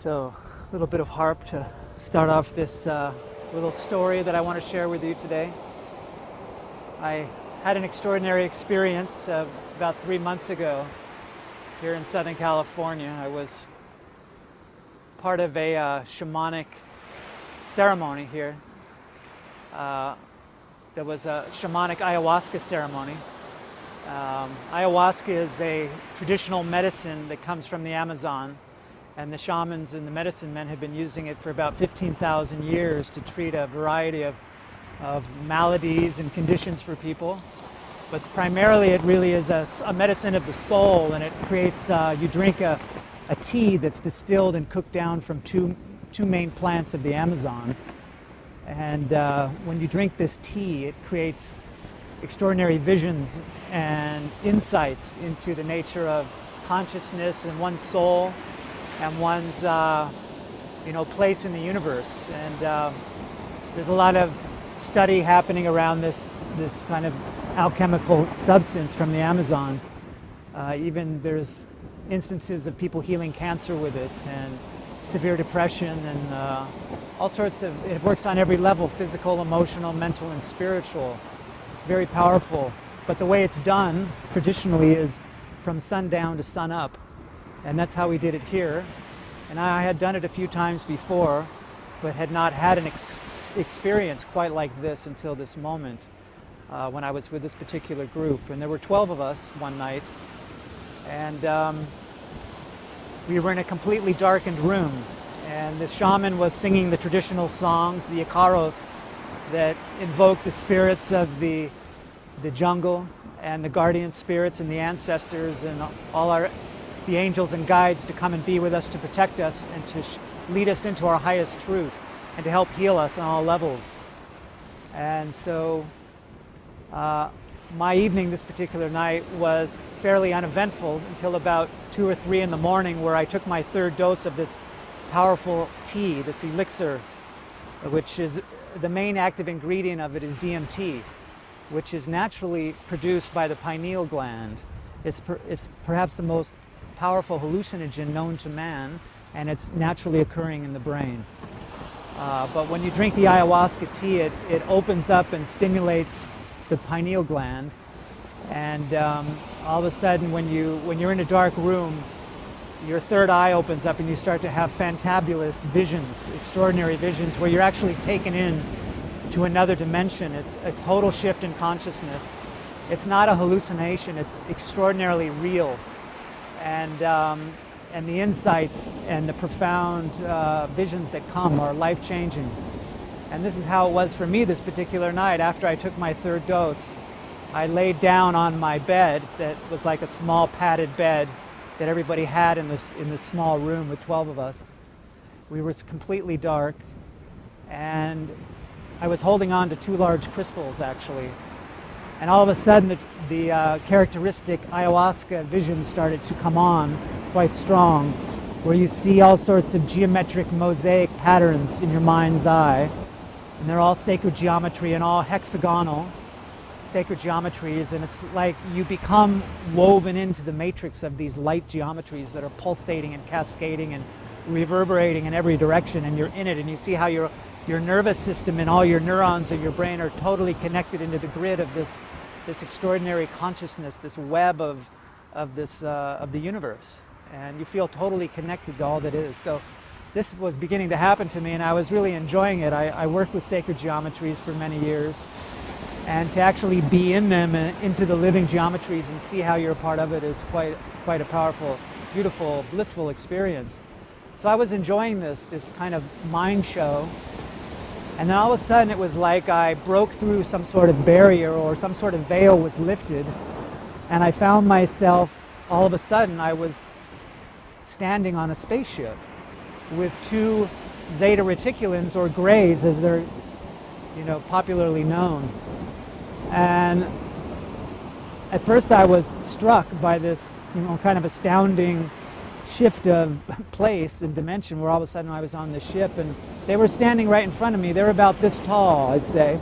So, a little bit of harp to start off this little story that I want to share with you today. I had an extraordinary experience about 3 months ago here in Southern California. I was part of a shamanic ceremony here. There was a shamanic ayahuasca ceremony. Ayahuasca is a traditional medicine that comes from the Amazon, and the shamans and the medicine men have been using it for about 15,000 years to treat a variety of maladies and conditions for people. But primarily it really is a medicine of the soul, and it creates, you drink a tea that's distilled and cooked down from two main plants of the Amazon. And when you drink this tea, it creates extraordinary visions and insights into the nature of consciousness and one's soul and one's place in the universe. And there's a lot of study happening around this kind of alchemical substance from the Amazon. Even there's instances of people healing cancer with it, and severe depression, and all sorts of, it works on every level: physical, emotional, mental, and spiritual. It's very powerful. But the way it's done traditionally is from sundown to sun up, and that's how we did it here. And I had done it a few times before, but had not had an experience quite like this until this moment, when I was with this particular group. And there were 12 of us one night, and we were in a completely darkened room, and the shaman was singing the traditional songs, the icaros, that invoke the spirits of the jungle and the guardian spirits and the ancestors and the angels and guides to come and be with us, to protect us, and to lead us into our highest truth, and to help heal us on all levels. And so my evening this particular night was fairly uneventful until about 2 or 3 in the morning, where I took my 3rd dose of this powerful tea, this elixir, which is the main active ingredient of it is DMT, which is naturally produced by the pineal gland. It's perhaps the most powerful hallucinogen known to man, and it's naturally occurring in the brain. But when you drink the ayahuasca tea, it opens up and stimulates the pineal gland, and all of a sudden, when you're in a dark room, your 3rd eye opens up and you start to have fantabulous visions, extraordinary visions, where you're actually taken in to another dimension. It's a total shift in consciousness. It's not a hallucination, it's extraordinarily real. And the insights and the profound visions that come are life-changing. And this is how it was for me this particular night. After I took my 3rd dose, I laid down on my bed that was like a small padded bed that everybody had in this small room with 12 of us. We were completely dark, and I was holding on to 2 large crystals, actually. And all of a sudden, the characteristic ayahuasca vision started to come on quite strong, where you see all sorts of geometric mosaic patterns in your mind's eye. And they're all sacred geometry and all hexagonal sacred geometries, and it's like you become woven into the matrix of these light geometries that are pulsating and cascading and reverberating in every direction, and you're in it, and you see how your nervous system and all your neurons in your brain are totally connected into the grid of this extraordinary consciousness, this web of the universe, and you feel totally connected to all that is. So this was beginning to happen to me, and I was really enjoying it. I worked with sacred geometries for many years, and to actually be in them and into the living geometries and see how you're a part of it is quite a powerful, beautiful, blissful experience. So I was enjoying this kind of mind show, and then all of a sudden it was like I broke through some sort of barrier, or some sort of veil was lifted, and I found myself, all of a sudden I was standing on a spaceship with 2 Zeta Reticulans, or Greys as they're popularly known. And at first I was struck by this kind of astounding shift of place and dimension, where all of a sudden I was on the ship, and they were standing right in front of me. They were about this tall, I'd say,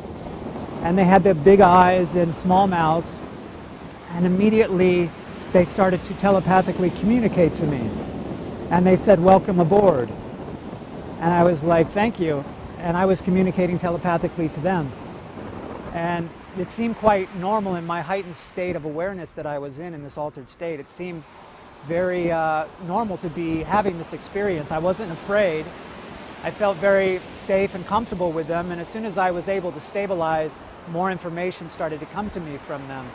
and they had the big eyes and small mouths, and immediately they started to telepathically communicate to me. And they said, "Welcome aboard." And I was like, thank you. And I was communicating telepathically to them. And it seemed quite normal in my heightened state of awareness that I was in this altered state. It seemed very normal to be having this experience. I wasn't afraid. I felt very safe and comfortable with them. And as soon as I was able to stabilize, more information started to come to me from them.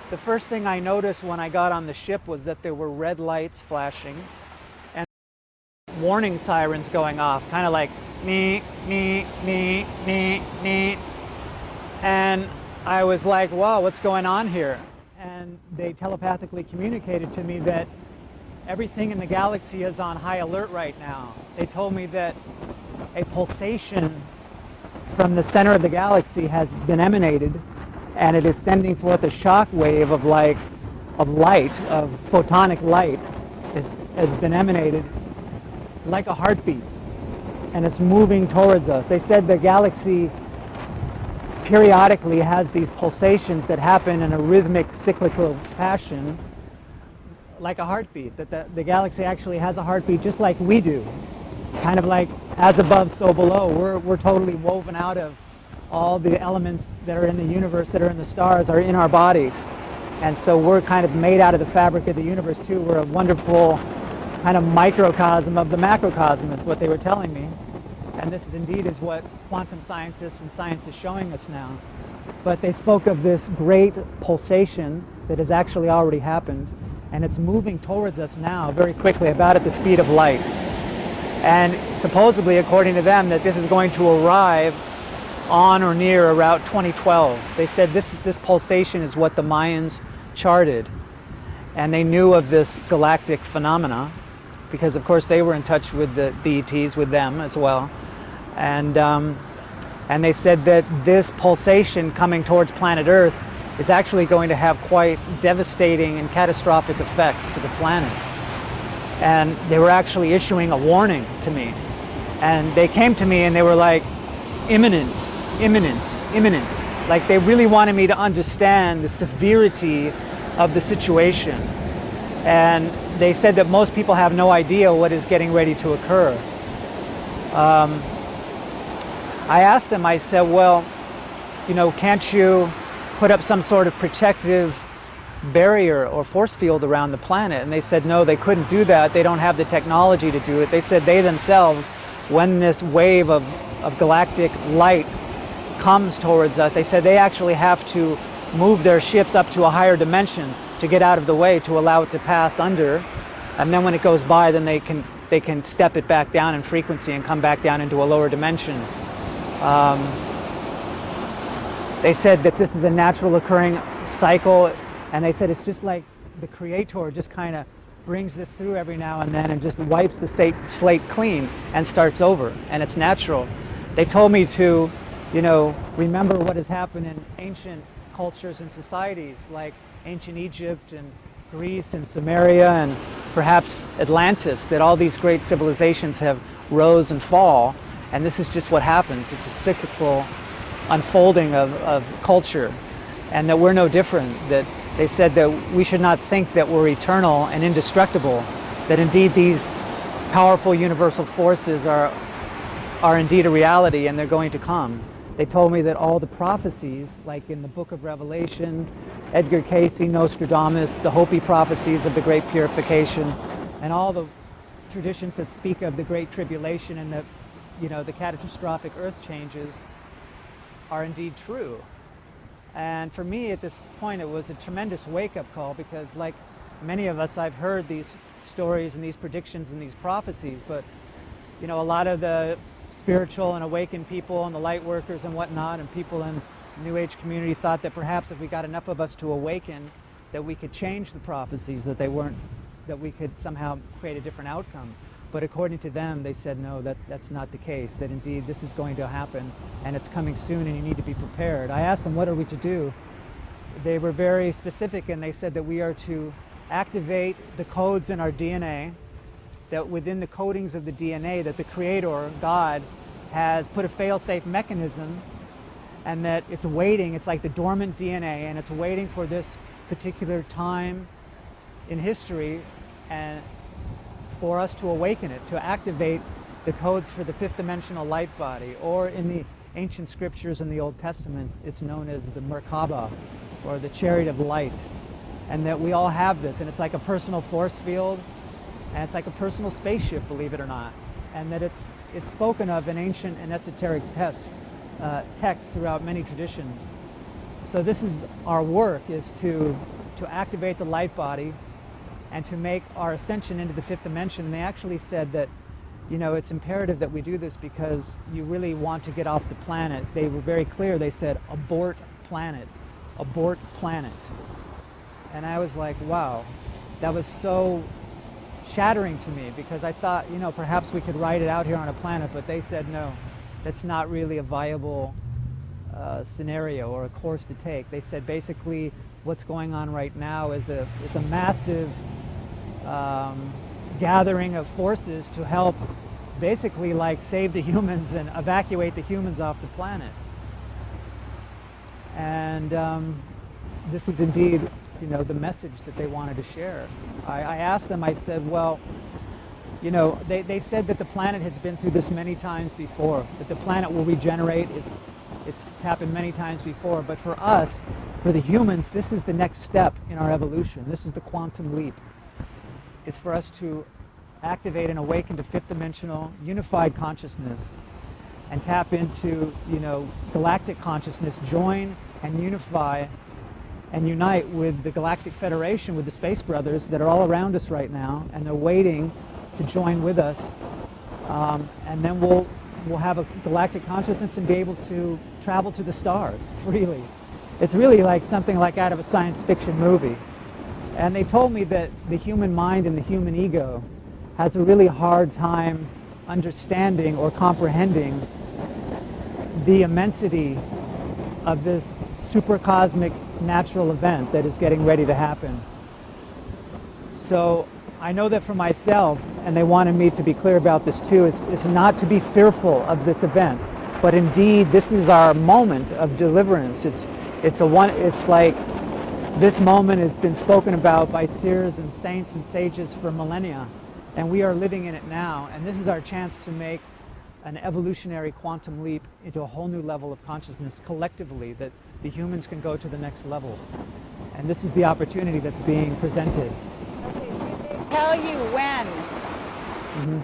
The first thing I noticed when I got on the ship was that there were red lights flashing and warning sirens going off, kind of like me, me, me, me, me. And I was like, whoa, what's going on here? And they telepathically communicated to me that everything in the galaxy is on high alert right now. They told me that a pulsation from the center of the galaxy has been emanated, and it is sending forth a shock wave of light, of photonic light, has been emanated like a heartbeat, and it's moving towards us. They said the galaxy periodically has these pulsations that happen in a rhythmic, cyclical fashion, like a heartbeat, that the galaxy actually has a heartbeat just like we do. Kind of like as above, so below. We're totally woven out of all the elements that are in the universe, that are in the stars, are in our bodies. And so we're kind of made out of the fabric of the universe too. We're a wonderful kind of microcosm of the macrocosm, is what they were telling me. And this is indeed is what quantum scientists and science is showing us now. But they spoke of this great pulsation that has actually already happened, and it's moving towards us now very quickly, about at the speed of light. And supposedly, according to them, that this is going to arrive on or near around 2012. They said this pulsation is what the Mayans charted. And they knew of this galactic phenomena because, of course, they were in touch with the deities, with them as well. And they said that this pulsation coming towards planet Earth is actually going to have quite devastating and catastrophic effects to the planet. And they were actually issuing a warning to me. And they came to me and they were like, imminent, imminent, imminent. Like they really wanted me to understand the severity of the situation. And they said that most people have no idea what is getting ready to occur. I asked them, I said, well, you know, can't you put up some sort of protective barrier or force field around the planet? And they said no, they couldn't do that. They don't have the technology to do it. They said they themselves, when this wave of galactic light comes towards us, they said they actually have to move their ships up to a higher dimension to get out of the way, to allow it to pass under. And then when it goes by, then they can step it back down in frequency and come back down into a lower dimension. They said that this is a natural occurring cycle, and they said it's just like the Creator just kind of brings this through every now and then and just wipes the slate clean and starts over, and it's natural. They told me to, you know, remember what has happened in ancient cultures and societies like ancient Egypt and Greece and Sumeria and perhaps Atlantis, that all these great civilizations have rose and fall, and this is just what happens. It's a cyclical unfolding of culture, and that we're no different. That they said that we should not think that we're eternal and indestructible, that indeed these powerful universal forces are indeed a reality and they're going to come. They told me that all the prophecies, like in the book of Revelation, Edgar Cayce, Nostradamus, the Hopi prophecies of the Great Purification, and all the traditions that speak of the Great Tribulation and the catastrophic earth changes are indeed true. And for me at this point it was a tremendous wake-up call, because like many of us, I've heard these stories and these predictions and these prophecies, but you know, a lot of the spiritual and awakened people and the light workers and whatnot and people in the New Age community thought that perhaps if we got enough of us to awaken, that we could change the prophecies, that we could somehow create a different outcome. But according to them, they said no, that's not the case, that indeed this is going to happen and it's coming soon and you need to be prepared. I asked them, what are we to do? They were very specific, and they said that we are to activate the codes in our DNA, that within the codings of the DNA, that the Creator, God, has put a fail-safe mechanism, and that it's waiting, it's like the dormant DNA, and it's waiting for this particular time in history and for us to awaken it, to activate the codes for the fifth dimensional light body, or in the ancient scriptures in the Old Testament, it's known as the Merkaba, or the chariot of light, and that we all have this, and it's like a personal force field, and it's like a personal spaceship, believe it or not, and that it's spoken of in ancient and esoteric texts throughout many traditions. So this is our work, is to activate the light body and to make our ascension into the fifth dimension. And they actually said that, you know, it's imperative that we do this because you really want to get off the planet. They were very clear. They said, abort planet, abort planet. And I was like, wow, that was so shattering to me, because I thought, you know, perhaps we could ride it out here on a planet, but they said, no, that's not really a viable scenario or a course to take. They said basically what's going on right now is a massive gathering of forces to help basically like save the humans and evacuate the humans off the planet. And this is indeed, you know, the message that they wanted to share. I asked them, I said, well, you know, they said that the planet has been through this many times before, that the planet will regenerate. It's happened many times before, but for us, for the humans, this is the next step in our evolution. This is the quantum leap. It's for us to activate and awaken to fifth dimensional unified consciousness and tap into, you know, galactic consciousness, join and unify and unite with the Galactic Federation, with the Space Brothers that are all around us right now, and they're waiting to join with us. And then we'll have a galactic consciousness and be able to travel to the stars freely. It's really like something like out of a science fiction movie. And they told me that the human mind and the human ego has a really hard time understanding or comprehending the immensity of this supercosmic natural event that is getting ready to happen. So I know that for myself, and they wanted me to be clear about this too, is not to be fearful of this event, but indeed this is our moment of deliverance. It's like this moment has been spoken about by seers and saints and sages for millennia, and we are living in it now, and this is our chance to make an evolutionary quantum leap into a whole new level of consciousness collectively, that the humans can go to the next level. And this is the opportunity that's being presented. Okay, did they tell you when? Mm-hmm.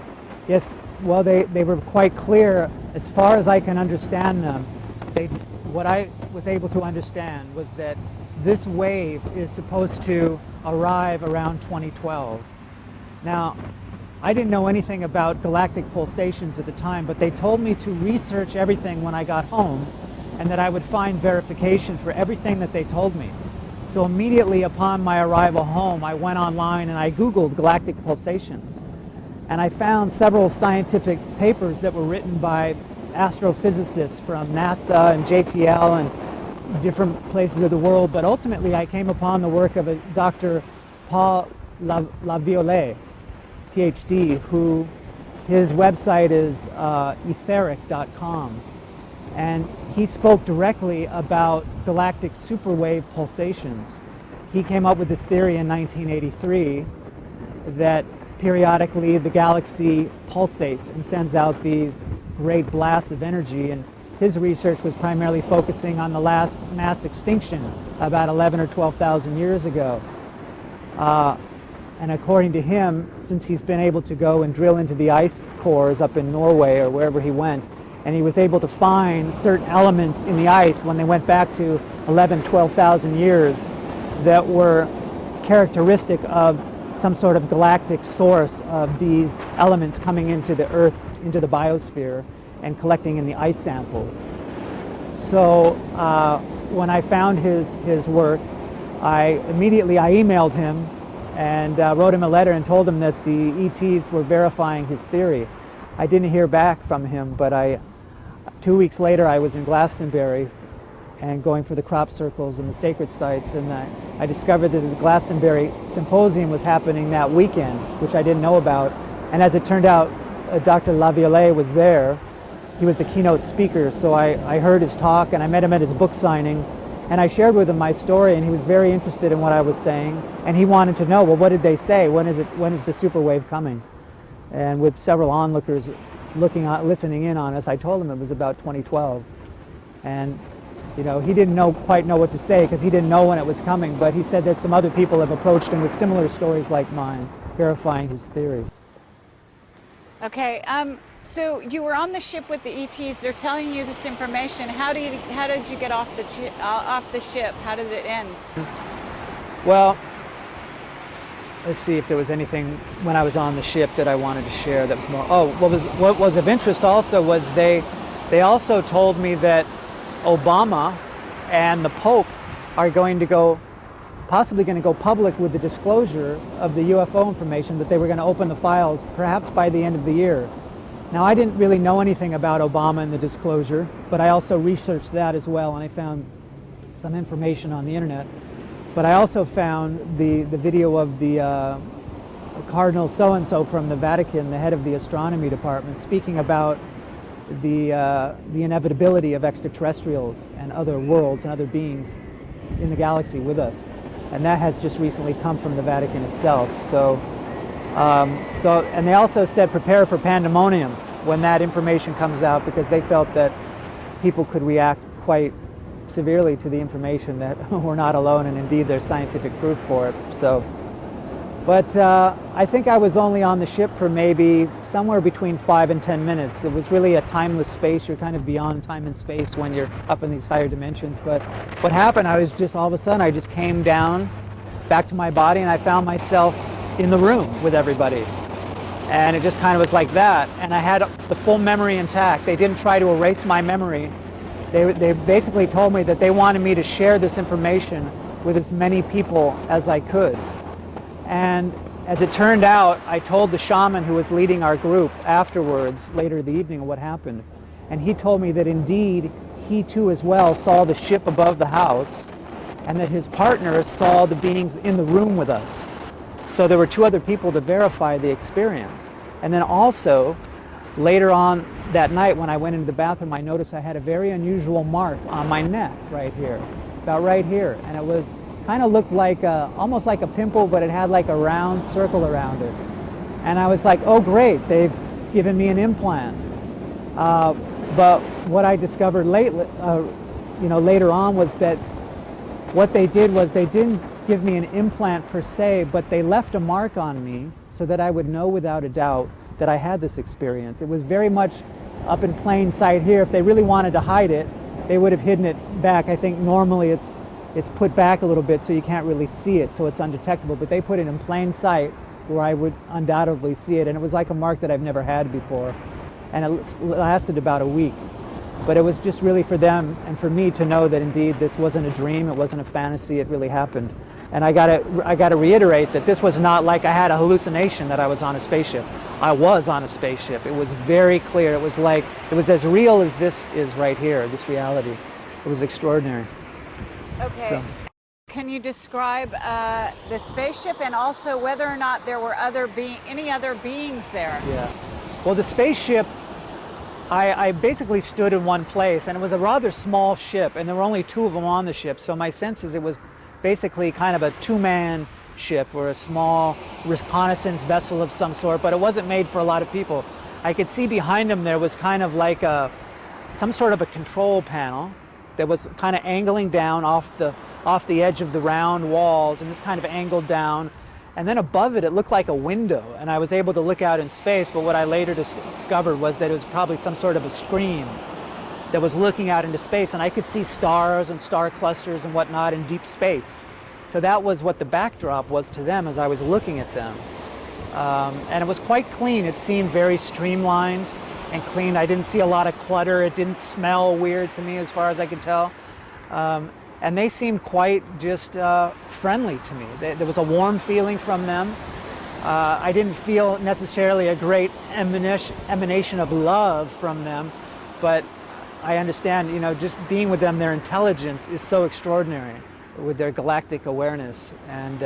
Yes, well, they were quite clear. As far as I can understand them, what I was able to understand was that this wave is supposed to arrive around 2012. Now, I didn't know anything about galactic pulsations at the time, but they told me to research everything when I got home, and that I would find verification for everything that they told me. So immediately upon my arrival home, I went online and I Googled galactic pulsations. And I found several scientific papers that were written by astrophysicists from NASA and JPL and different places of the world. But ultimately, I came upon the work of a Dr. Paul Laviolette, PhD, who his website is etheric.com. And he spoke directly about galactic superwave pulsations. He came up with this theory in 1983 that periodically the galaxy pulsates and sends out these great blasts of energy, and his research was primarily focusing on the last mass extinction about 11 or 12,000 years ago. And according to him, since he's been able to go and drill into the ice cores up in Norway or wherever he went, and he was able to find certain elements in the ice when they went back to 11, 12,000 years that were characteristic of some sort of galactic source of these elements coming into the Earth, into the biosphere, and collecting in the ice samples. So when I found his work, I emailed him and wrote him a letter and told him that the ETs were verifying his theory. I didn't hear back from him, but 2 weeks later I was in Glastonbury and going for the crop circles and the sacred sites, and I discovered that the Glastonbury Symposium was happening that weekend, which I didn't know about. And as it turned out, Dr. Laviolette was there. He was the keynote speaker, so I heard his talk and I met him at his book signing, and I shared with him my story, and he was very interested in what I was saying, and he wanted to know, well, what did they say? When is the superwave coming? And with several onlookers, listening in on us. I told him it was about 2012, and he didn't quite know what to say because he didn't know when it was coming. But he said that some other people have approached him with similar stories like mine, verifying his theory. Okay, so you were on the ship with the ETs. They're telling you this information. How did you get off the ship? How did it end? Well, let's see if there was anything when I was on the ship that I wanted to share that was more. Oh, what was of interest also was they also told me that Obama and the Pope are possibly going to go public with the disclosure of the UFO information, that they were going to open the files perhaps by the end of the year. Now, I didn't really know anything about Obama and the disclosure, but I also researched that as well, and I found some information on the internet. But I also found the video of the Cardinal so-and-so from the Vatican, the head of the astronomy department, speaking about the inevitability of extraterrestrials and other worlds and other beings in the galaxy with us. And that has just recently come from the Vatican itself. And they also said prepare for pandemonium when that information comes out, because they felt that people could react quite severely to the information, that we're not alone, and indeed there's scientific proof for it. But I think I was only on the ship for maybe somewhere between 5 and 10 minutes. It was really a timeless space. You're kind of beyond time and space when you're up in these higher dimensions. But what happened, I was just all of a sudden, I just came down back to my body, and I found myself in the room with everybody. And it just kind of was like that. And I had the full memory intact. They didn't try to erase my memory. They basically told me that they wanted me to share this information with as many people as I could. And as it turned out, I told the shaman who was leading our group afterwards, later in the evening, what happened. And he told me that indeed, he too as well saw the ship above the house, and that his partners saw the beings in the room with us. So there were 2 other people to verify the experience. And then also, later on that night when I went into the bathroom, I noticed I had a very unusual mark on my neck right here, about right here. And it was kind of looked like almost like a pimple, but it had like a round circle around it. And I was like, oh great, they've given me an implant. But what I discovered later on was that what they did was they didn't give me an implant per se, but they left a mark on me so that I would know without a doubt that I had this experience. It was very much up in plain sight here. If they really wanted to hide it, they would have hidden it back. I think normally it's put back a little bit so you can't really see it, so it's undetectable, but they put it in plain sight where I would undoubtedly see it, and it was like a mark that I've never had before, and it lasted about a week. But it was just really for them and for me to know that indeed this wasn't a dream, it wasn't a fantasy, it really happened. And I gotta reiterate that this was not like I had a hallucination that I was on a spaceship. I was on a spaceship. It was very clear. It was as real as this is right here, this reality. It was extraordinary. Okay. So. Can you describe the spaceship, and also whether or not there were any other beings there? Yeah. Well, the spaceship, I basically stood in one place, and it was a rather small ship, and there were only 2 of them on the ship. So my sense is it was basically kind of a 2-man ship, or a small reconnaissance vessel of some sort, but it wasn't made for a lot of people. I could see behind them there was kind of like some sort of a control panel that was kind of angling down off the edge of the round walls, and this kind of angled down, and then above it looked like a window, and I was able to look out in space. But what I later discovered was that it was probably some sort of a screen that was looking out into space, and I could see stars and star clusters and whatnot in deep space. So that was what the backdrop was to them as I was looking at them. And it was quite clean. It seemed very streamlined and clean. I didn't see a lot of clutter. It didn't smell weird to me as far as I could tell. And they seemed quite just friendly to me. There was a warm feeling from them. I didn't feel necessarily a great emanation of love from them, but I understand, just being with them, their intelligence is so extraordinary with their galactic awareness. And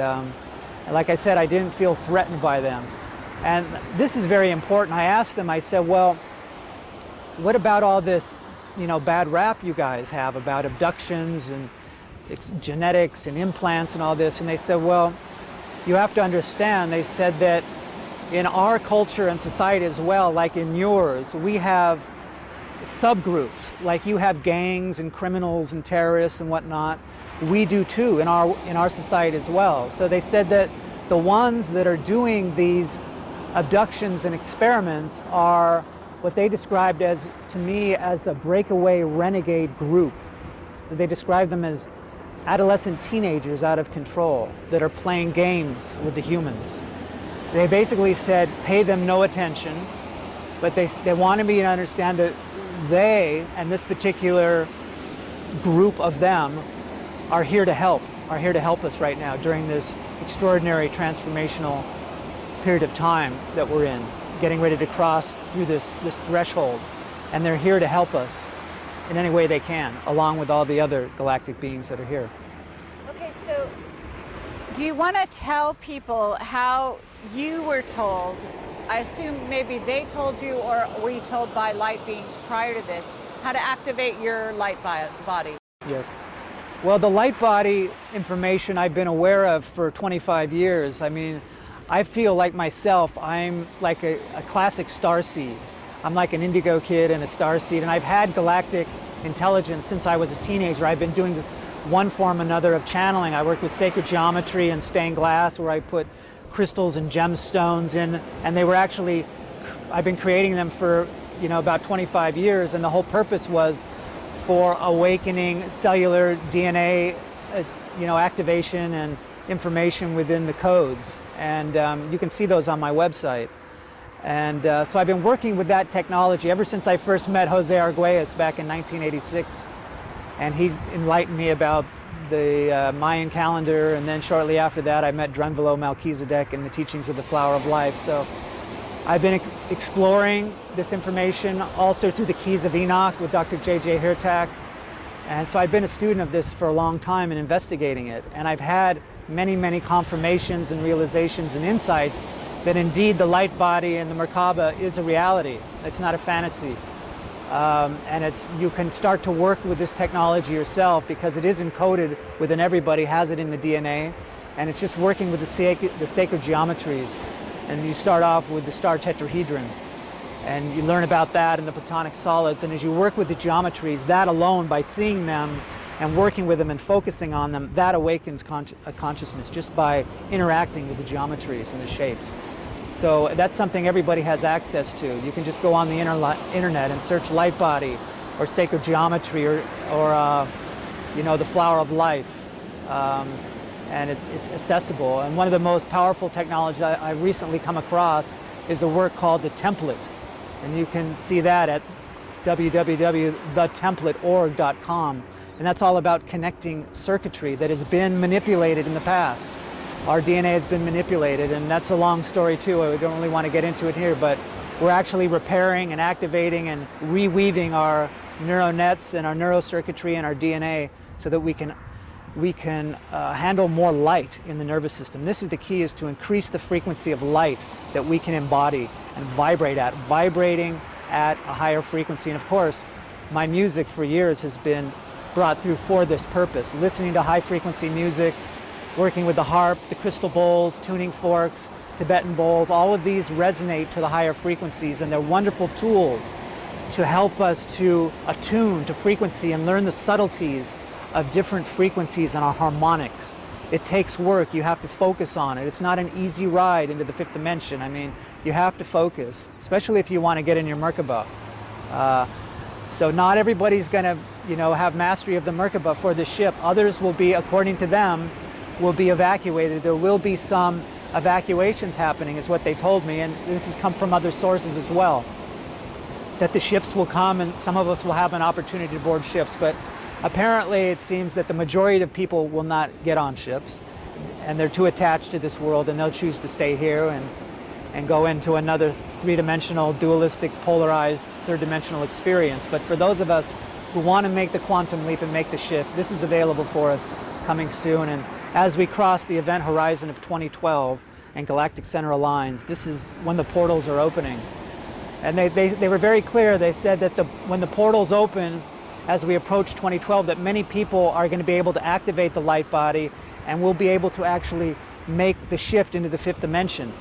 like I said, I didn't feel threatened by them. And this is very important. I asked them, I said, well, what about all this, bad rap you guys have about abductions and genetics and implants and all this? And they said, well, you have to understand, they said that in our culture and society as well, like in yours, we have subgroups. Like you have gangs and criminals and terrorists and whatnot. We do too in our society as well. So they said that the ones that are doing these abductions and experiments are what they described as, to me, as a breakaway renegade group. They described them as adolescent teenagers out of control that are playing games with the humans. They basically said, pay them no attention, but they wanted me to understand that they, and this particular group of them, are here to help us right now during this extraordinary transformational period of time that we're in, getting ready to cross through this threshold. And they're here to help us in any way they can, along with all the other galactic beings that are here. Okay, so do you want to tell people how you were told? I assume maybe they told you, or were you told by light beings prior to this, how to activate your light body? Yes. Well, the light body information I've been aware of for 25 years. I mean, I feel like myself, I'm like a classic starseed. I'm like an indigo kid and a starseed, and I've had galactic intelligence since I was a teenager. I've been doing one form or another of channeling. I worked with sacred geometry and stained glass, where I put crystals and gemstones in, and they were actually, I've been creating them for, about 25 years, and the whole purpose was for awakening cellular DNA, activation and information within the codes. And you can see those on my website. And so I've been working with that technology ever since I first met Jose Arguelles back in 1986. And he enlightened me about the Mayan calendar, and then shortly after that I met Drunvalo Melchizedek and the teachings of the Flower of Life. So I've been exploring this information also through the Keys of Enoch with Dr. J.J. Hirtak. And so I've been a student of this for a long time and investigating it. And I've had many, many confirmations and realizations and insights that indeed the light body and the Merkaba is a reality. It's not a fantasy. And you can start to work with this technology yourself, because it is encoded within everybody, has it in the DNA, and it's just working with the sacred geometries. And you start off with the star tetrahedron, and you learn about that and the platonic solids, and as you work with the geometries, that alone, by seeing them and working with them and focusing on them, that awakens a consciousness just by interacting with the geometries and the shapes. So that's something everybody has access to. You can just go on the internet and search light body or sacred geometry or the Flower of Life, and it's accessible. And one of the most powerful technologies I recently come across is a work called the template, and you can see that at www.thetemplateorg.com, and that's all about connecting circuitry that has been manipulated in the past. Our DNA has been manipulated, and that's a long story too. I don't really want to get into it here, but we're actually repairing and activating and reweaving our neural nets and our neurocircuitry and our DNA so that we can handle more light in the nervous system. This is the key, is to increase the frequency of light that we can embody and vibrating at a higher frequency. And of course, my music for years has been brought through for this purpose. Listening to high frequency music, working with the harp, the crystal bowls, tuning forks, Tibetan bowls, all of these resonate to the higher frequencies, and they're wonderful tools to help us to attune to frequency and learn the subtleties of different frequencies and our harmonics. It takes work. You have to focus on it. It's not an easy ride into the fifth dimension. I mean, you have to focus, especially if you want to get in your Merkaba. So not everybody's going to, have mastery of the Merkaba for the ship. Others will be, according to them, will be evacuated. There will be some evacuations happening, is what they told me, and this has come from other sources as well, that the ships will come and some of us will have an opportunity to board ships. But apparently it seems that the majority of people will not get on ships, and they're too attached to this world, and they'll choose to stay here and go into another three-dimensional, dualistic, polarized, third-dimensional experience. But for those of us who want to make the quantum leap and make the shift, this is available for us coming soon. And as we cross the event horizon of 2012 and Galactic Center aligns, this is when the portals are opening. And they were very clear. They said that when the portals open, as we approach 2012, that many people are going to be able to activate the light body, and we'll be able to actually make the shift into the fifth dimension.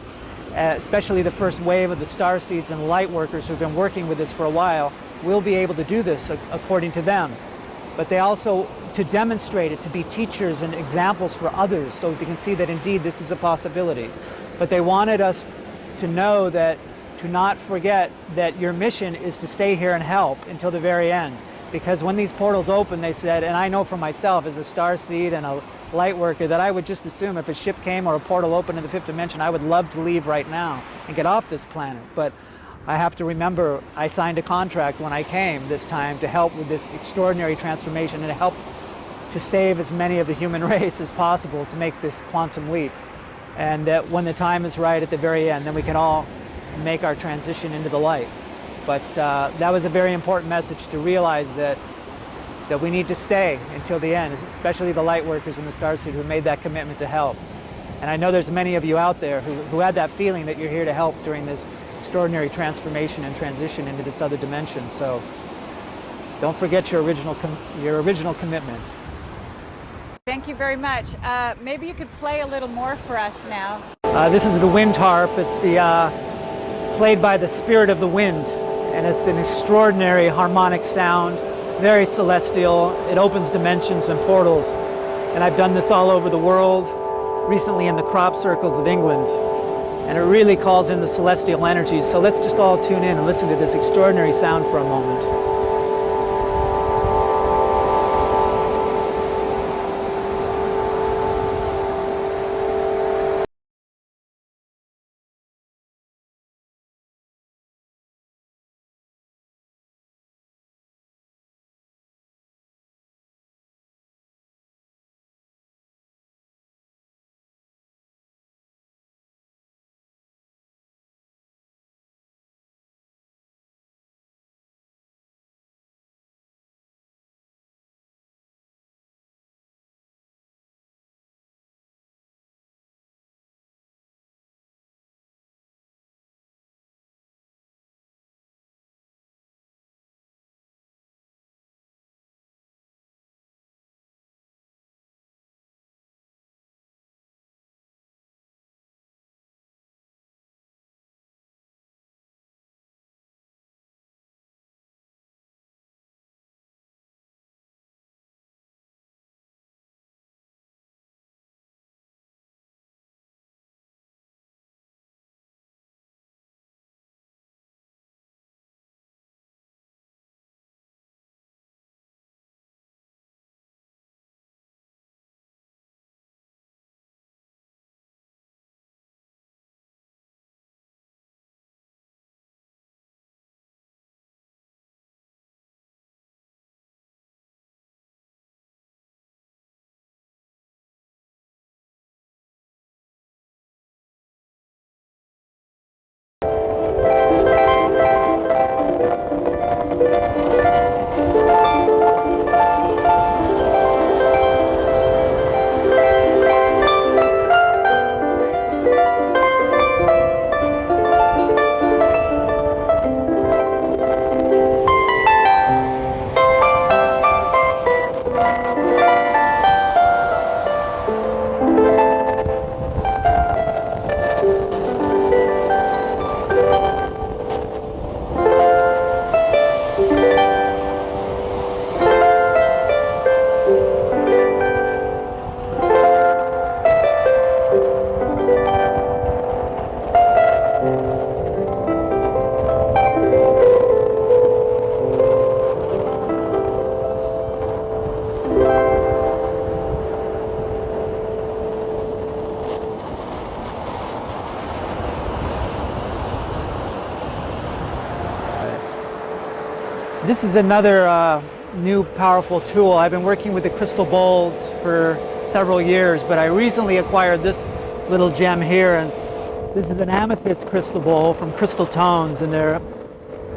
especially the first wave of the star seeds and light workers who've been working with this for a while, will be able to do this according to them. But they also, to demonstrate it, to be teachers and examples for others, so they can see that indeed this is a possibility. But they wanted us to know that, to not forget that your mission is to stay here and help until the very end. Because when these portals open, they said, and I know for myself as a star seed and a light worker, that I would just assume if a ship came or a portal opened in the fifth dimension, I would love to leave right now and get off this planet. But I have to remember I signed a contract when I came this time to help with this extraordinary transformation and to help to save as many of the human race as possible to make this quantum leap. And that when the time is right at the very end, then we can all make our transition into the light. But that was a very important message, to realize that we need to stay until the end, especially the light workers and the starseed who made that commitment to help. And I know there's many of you out there who had that feeling that you're here to help during this extraordinary transformation and transition into this other dimension. So don't forget your original commitment. Thank you very much. Maybe you could play a little more for us now. This is the wind harp. It's played by the spirit of the wind, and it's an extraordinary harmonic sound, very celestial. It opens dimensions and portals, and I've done this all over the world, recently in the crop circles of England, and it really calls in the celestial energies. So let's just all tune in and listen to this extraordinary sound for a moment. This is another new powerful tool. I've been working with the crystal bowls for several years, but I recently acquired this little gem here, and this is an amethyst crystal bowl from Crystal Tones, and they're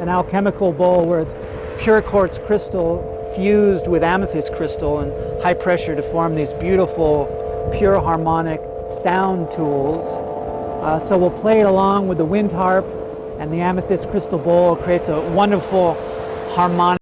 an alchemical bowl where it's pure quartz crystal fused with amethyst crystal and high pressure to form these beautiful, pure harmonic sound tools. So we'll play it along with the wind harp, and the amethyst crystal bowl creates a wonderful harmonic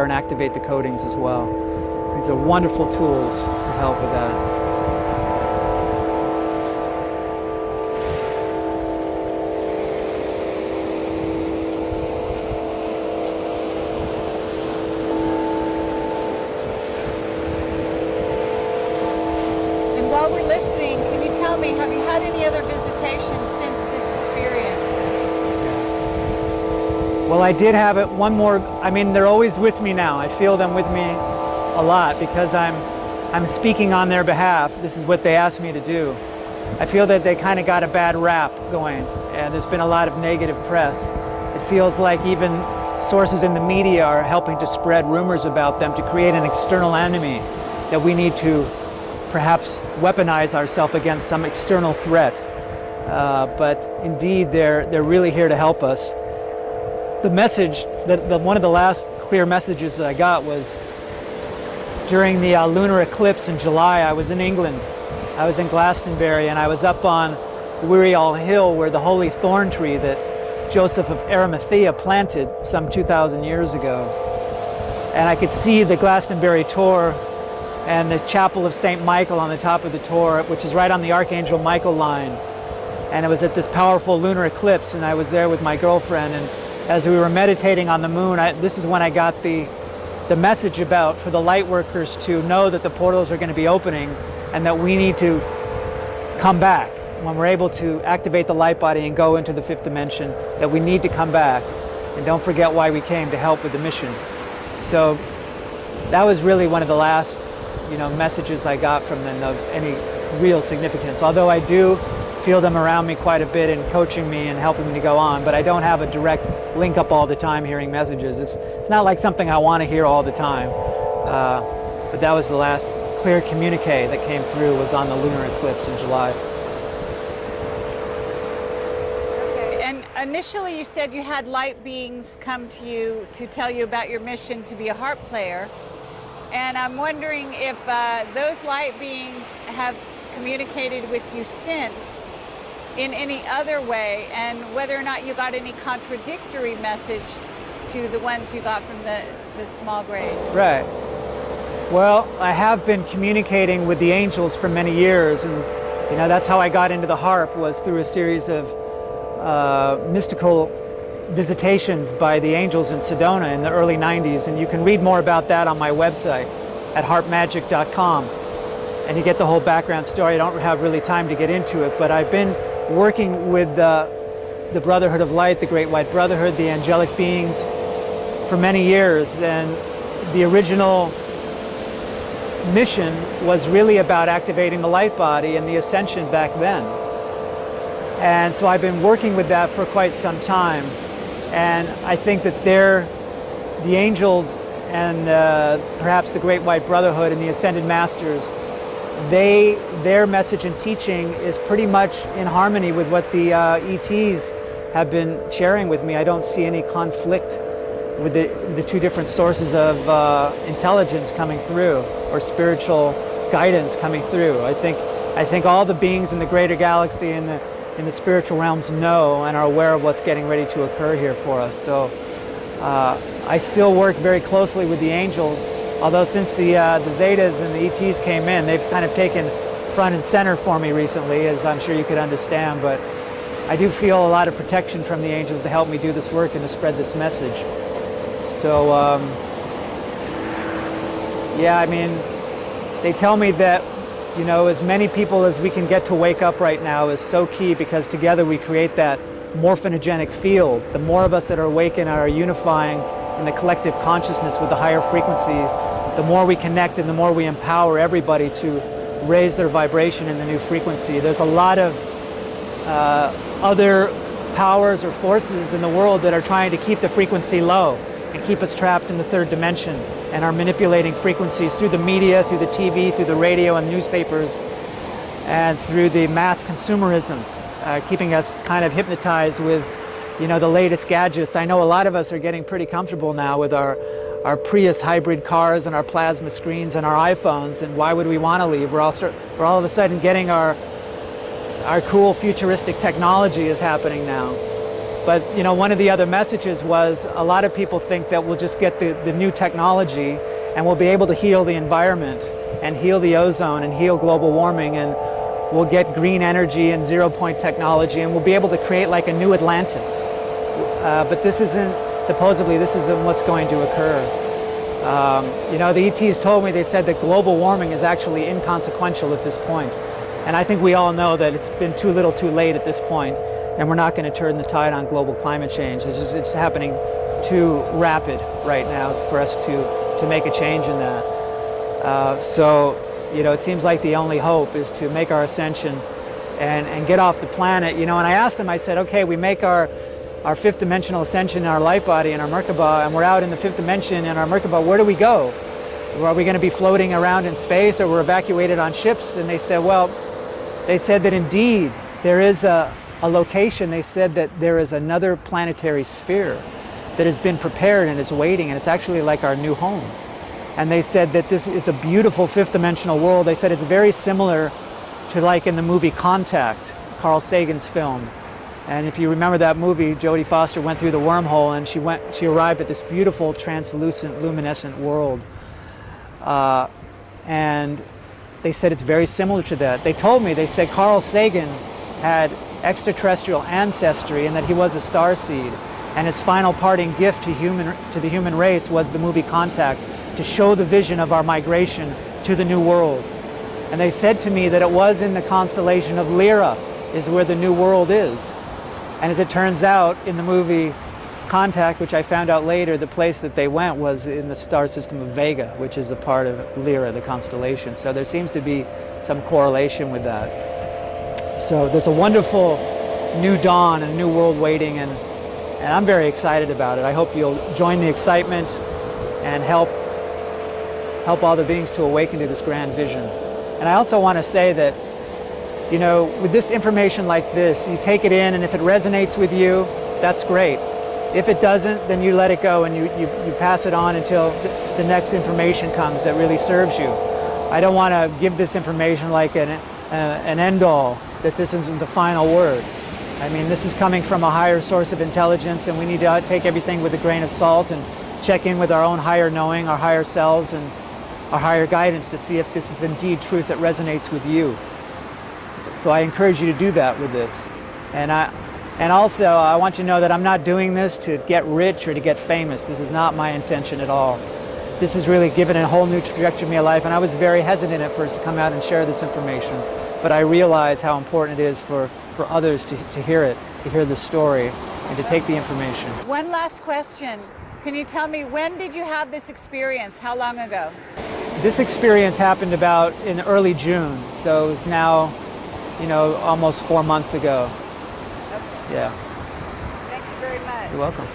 and activate the coatings as well. These are wonderful tools to help with that. While we're listening, can you tell me, have you had any other visitations since this experience? Well, I did have it one more. I mean, they're always with me now. I feel them with me a lot because I'm speaking on their behalf. This is what they asked me to do. I feel that they kind of got a bad rap going, and there's been a lot of negative press. It feels like even sources in the media are helping to spread rumors about them to create an external enemy that we need to perhaps weaponize ourselves against some external threat. But indeed, they're really here to help us. The message, one of the last clear messages that I got was during the lunar eclipse in July. I was in England. I was in Glastonbury, and I was up on Weary-all Hill where the holy thorn tree that Joseph of Arimathea planted some 2,000 years ago. And I could see the Glastonbury Tor and the Chapel of St. Michael on the top of the Tor, which is right on the Archangel Michael line. And it was at this powerful lunar eclipse, and I was there with my girlfriend, and as we were meditating on the moon, this is when I got the message about for the light workers to know that the portals are going to be opening and that we need to come back. When we're able to activate the light body and go into the fifth dimension, that we need to come back and don't forget why we came, to help with the mission. So that was really one of the last messages I got from them of any real significance. Although I do feel them around me quite a bit and coaching me and helping me to go on, but I don't have a direct link up all the time hearing messages. It's not like something I want to hear all the time. But that was the last clear communique that came through, was on the lunar eclipse in July. Okay. And initially you said you had light beings come to you to tell you about your mission to be a harp player. And I'm wondering if those light beings have communicated with you since in any other way, and whether or not you got any contradictory message to the ones you got from the small grays. Right. Well, I have been communicating with the angels for many years, and that's how I got into the harp, was through a series of mystical visitations by the angels in Sedona in the early 90s, and you can read more about that on my website at harpmagic.com, and you get the whole background story. I don't have really time to get into it, but I've been working with the Brotherhood of Light, the Great White Brotherhood, the angelic beings for many years, and the original mission was really about activating the light body and the ascension back then. And so I've been working with that for quite some time. And I think that the angels and perhaps the Great White Brotherhood and the Ascended Masters, their message and teaching is pretty much in harmony with what the ETs have been sharing with me. I don't see any conflict with the two different sources of intelligence coming through, or spiritual guidance coming through. I think all the beings in the greater galaxy and in the spiritual realms know and are aware of what's getting ready to occur here for us. So I still work very closely with the angels, although since the Zetas and the ETs came in, they've kind of taken front and center for me recently, as I'm sure you could understand. But I do feel a lot of protection from the angels to help me do this work and to spread this message. So yeah, I mean, they tell me that as many people as we can get to wake up right now is so key, because together we create that morphinogenic field. The more of us that are awake and are unifying in the collective consciousness with the higher frequency, the more we connect and the more we empower everybody to raise their vibration in the new frequency. There's a lot of other powers or forces in the world that are trying to keep the frequency low and keep us trapped in the third dimension, and are manipulating frequencies through the media, through the TV, through the radio and newspapers, and through the mass consumerism, keeping us kind of hypnotized with the latest gadgets. I know a lot of us are getting pretty comfortable now with our Prius hybrid cars and our plasma screens and our iPhones, and why would we want to leave? We're all of a sudden getting our cool futuristic technology is happening now. But one of the other messages was a lot of people think that we'll just get the new technology and we'll be able to heal the environment and heal the ozone and heal global warming, and we'll get green energy and zero-point technology, and we'll be able to create like a new Atlantis. But supposedly this isn't what's going to occur. The ETs told me, they said that global warming is actually inconsequential at this point. And I think we all know that it's been too little too late at this point, and we're not going to turn the tide on global climate change. It's happening too rapid right now for us to make a change in that. It seems like the only hope is to make our ascension and get off the planet. And I asked them, I said, okay, we make our fifth dimensional ascension in our light body, in our Merkaba, and we're out in the fifth dimension in our Merkaba. Where do we go? Are we going to be floating around in space, or we're evacuated on ships? And they said that indeed there is a location. They said that there is another planetary sphere that has been prepared and is waiting, and it's actually like our new home. And they said that this is a beautiful fifth dimensional world. They said it's very similar to like in the movie Contact, Carl Sagan's film. And if you remember that movie, Jodie Foster went through the wormhole and she arrived at this beautiful translucent luminescent world. And they said it's very similar to that. They told me, they said Carl Sagan had extraterrestrial ancestry and that he was a starseed. And his final parting gift to the human race was the movie Contact, to show the vision of our migration to the new world. And they said to me that it was in the constellation of Lyra is where the new world is. And as it turns out, in the movie Contact, which I found out later, the place that they went was in the star system of Vega, which is a part of Lyra, the constellation. So there seems to be some correlation with that. So there's a wonderful new dawn, a new world waiting, and I'm very excited about it. I hope you'll join the excitement and help all the beings to awaken to this grand vision. And I also want to say that, with this information like this, you take it in, and if it resonates with you, that's great. If it doesn't, then you let it go and you pass it on until the next information comes that really serves you. I don't want to give this information like an end-all, that this isn't the final word. I mean, this is coming from a higher source of intelligence, and we need to take everything with a grain of salt and check in with our own higher knowing, our higher selves, and our higher guidance to see if this is indeed truth that resonates with you. So I encourage you to do that with this. And also, I want you to know that I'm not doing this to get rich or to get famous. This is not my intention at all. This has really given a whole new trajectory of my life, and I was very hesitant at first to come out and share this information. But I realize how important it is for others to hear it, to hear the story, and to take the information. One last question. Can you tell me, when did you have this experience? How long ago? This experience happened about in early June, so it's now, almost 4 months ago. Okay. Yeah. Thank you very much. You're welcome.